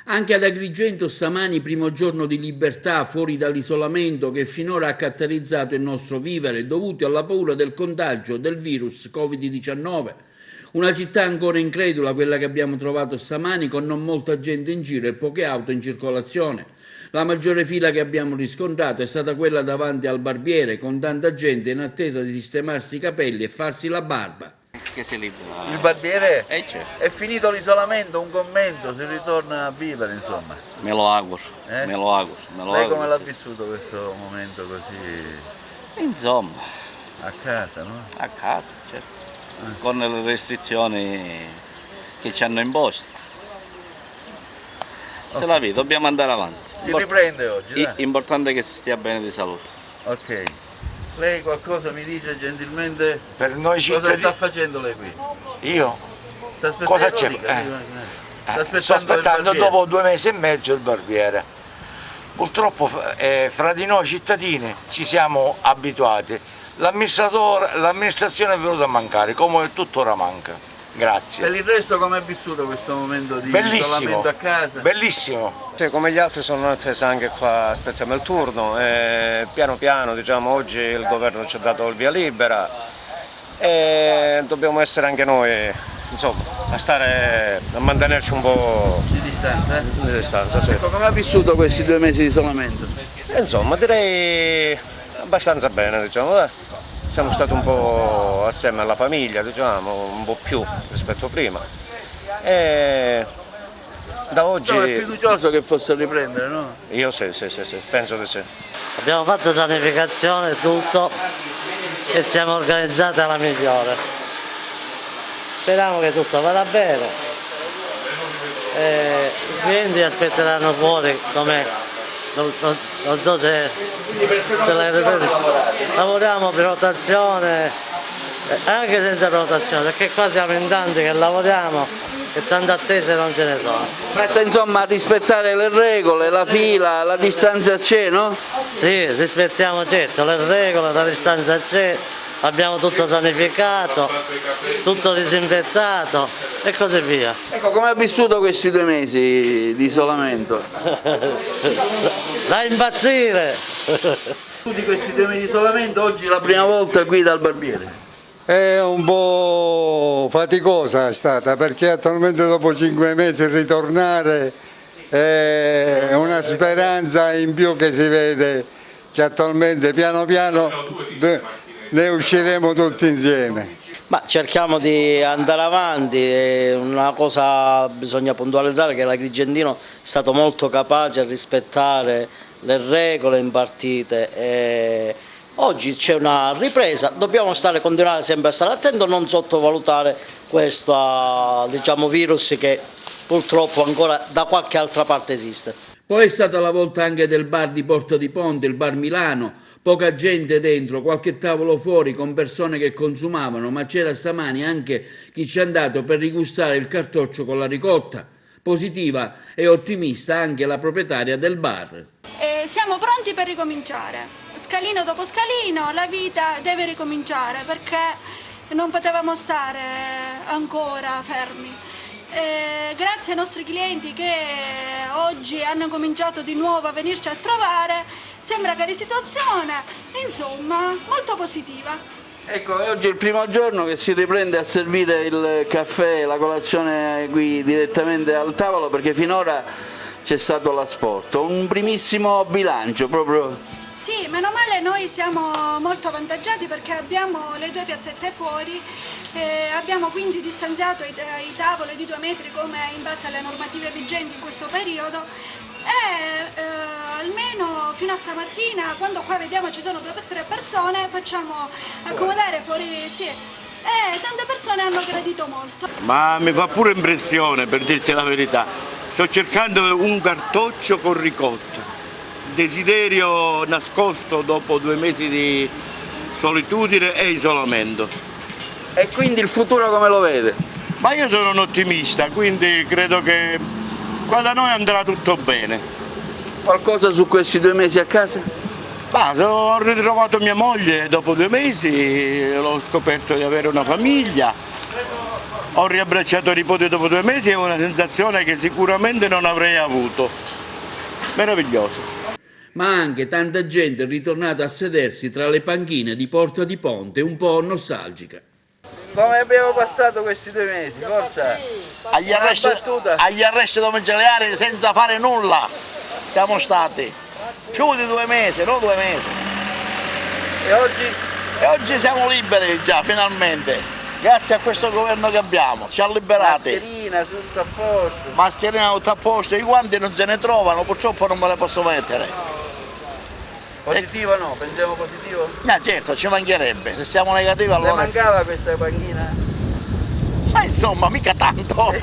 Anche ad Agrigento stamani, primo giorno di libertà fuori dall'isolamento che finora ha caratterizzato il nostro vivere, dovuto alla paura del contagio del virus Covid-19. Una città ancora incredula, quella che abbiamo trovato stamani, con non molta gente in giro e poche auto in circolazione. La maggiore fila che abbiamo riscontrato è stata quella davanti al barbiere, con tanta gente in attesa di sistemarsi i capelli e farsi la barba. Che si libera. Il barbiere? Certo. È finito l'isolamento, un commento, si ritorna a vivere insomma. Me lo auguro, Eh? me lo auguro. Lei come l'ha sì. vissuto questo momento così Insomma, a casa, no? a casa, certo, con le restrizioni che ci hanno imposto. Se la vede, dobbiamo andare avanti. Si riprende oggi, dai. Importante è che si stia bene di salute. Ok. Lei qualcosa mi dice gentilmente? Per noi Cosa cittadini. sta facendo lei qui? Io Sta aspettando Cosa lo c'è? dica, sta sto aspettando il aspettando barbiere. dopo 2 mesi e mezzo il barbiere. Purtroppo fra di noi cittadini ci siamo abituati. L'amministrazione è venuta a mancare, come tuttora manca. Grazie. Per il resto come è vissuto questo momento di Bellissimo, isolamento a casa? bellissimo. Sì, come gli altri sono in attesa anche qua, aspettiamo il turno, piano piano diciamo, oggi il governo ci ha dato il via libera e dobbiamo essere anche noi insomma, a mantenerci un po' Di distanza? di distanza. Sì. Ecco, come ha vissuto questi 2 mesi di isolamento? Insomma direi abbastanza bene, diciamo, dai. Siamo stati un po' assieme alla famiglia, diciamo, un po' più rispetto a prima. E da oggi No, è fiducioso che possa riprendere, no? io sì, penso di sì. Abbiamo fatto sanificazione e tutto e siamo organizzati alla migliore. Speriamo che tutto vada bene. I clienti aspetteranno fuori come non so se l'hai ripetuto. Lavoriamo per rotazione, anche senza rotazione, perché qua siamo in tanti che lavoriamo e tante attese non ce ne sono. Basta insomma rispettare le regole, la fila, la distanza c'è, no? Sì, rispettiamo certo le regole, la distanza c'è, abbiamo tutto sanificato, tutto disinfettato e così via. Ecco, come ha vissuto questi 2 mesi di isolamento? Da impazzire! Di questi 2 mesi di isolamento, oggi è la prima volta qui dal barbiere. È un po' faticosa è stata perché attualmente dopo 5 mesi ritornare è una speranza in più che si vede che attualmente piano piano ne usciremo tutti insieme. Ma cerchiamo di andare avanti, una cosa bisogna puntualizzare che l'Agrigentino è stato molto capace a rispettare le regole impartite. Oggi c'è una ripresa, dobbiamo continuare sempre a stare attenti, non sottovalutare questo diciamo, virus che purtroppo ancora da qualche altra parte esiste. Poi è stata la volta anche del bar di Porto di Ponte, il bar Milano, poca gente dentro, qualche tavolo fuori con persone che consumavano, ma c'era stamani anche chi ci è andato per rigustare il cartoccio con la ricotta. Positiva e ottimista anche la proprietaria del bar. Siamo pronti per ricominciare, scalino dopo scalino, la vita deve ricominciare perché non potevamo stare ancora fermi. Grazie ai nostri clienti che oggi hanno cominciato di nuovo a venirci a trovare, sembra che la situazione, insomma, molto positiva. Ecco, oggi è il primo giorno che si riprende a servire il caffè, la colazione qui direttamente al tavolo perché finora c'è stato l'asporto, un primissimo bilancio proprio. Sì, meno male noi siamo molto avvantaggiati perché abbiamo le 2 piazzette fuori, abbiamo quindi distanziato i tavoli di 2 metri come in base alle normative vigenti in questo periodo e almeno fino a stamattina quando qua vediamo ci sono 2 o 3 persone facciamo accomodare fuori, sì, e tante persone hanno gradito molto. Ma mi fa pure impressione, per dirti la verità. Sto cercando un cartoccio con ricotta, desiderio nascosto dopo 2 mesi di solitudine e isolamento. E quindi il futuro come lo vede? Ma io sono un ottimista, quindi credo che qua da noi andrà tutto bene. Qualcosa su questi 2 mesi a casa? Ho ritrovato mia moglie dopo 2 mesi, ho scoperto di avere una famiglia ho riabbracciato i nipoti dopo 2 mesi, è una sensazione che sicuramente non avrei avuto. Meraviglioso. Ma anche tanta gente è ritornata a sedersi tra le panchine di Porta di Ponte, un po' nostalgica. Come abbiamo passato questi 2 mesi? Forza! Agli arresti domiciliari senza fare nulla siamo stati. Più di 2 mesi, non 2 mesi. E oggi? E oggi siamo liberi già, finalmente. Grazie a questo governo che abbiamo, ci ha liberati. Mascherina, tutto a posto. Mascherina tutto a posto, i guanti non se ne trovano, purtroppo non me le posso mettere. Positivo no? Pensiamo positivo? No, certo, ci mancherebbe, se siamo negativi allora... Le mancava questa panchina? Ma insomma, mica tanto.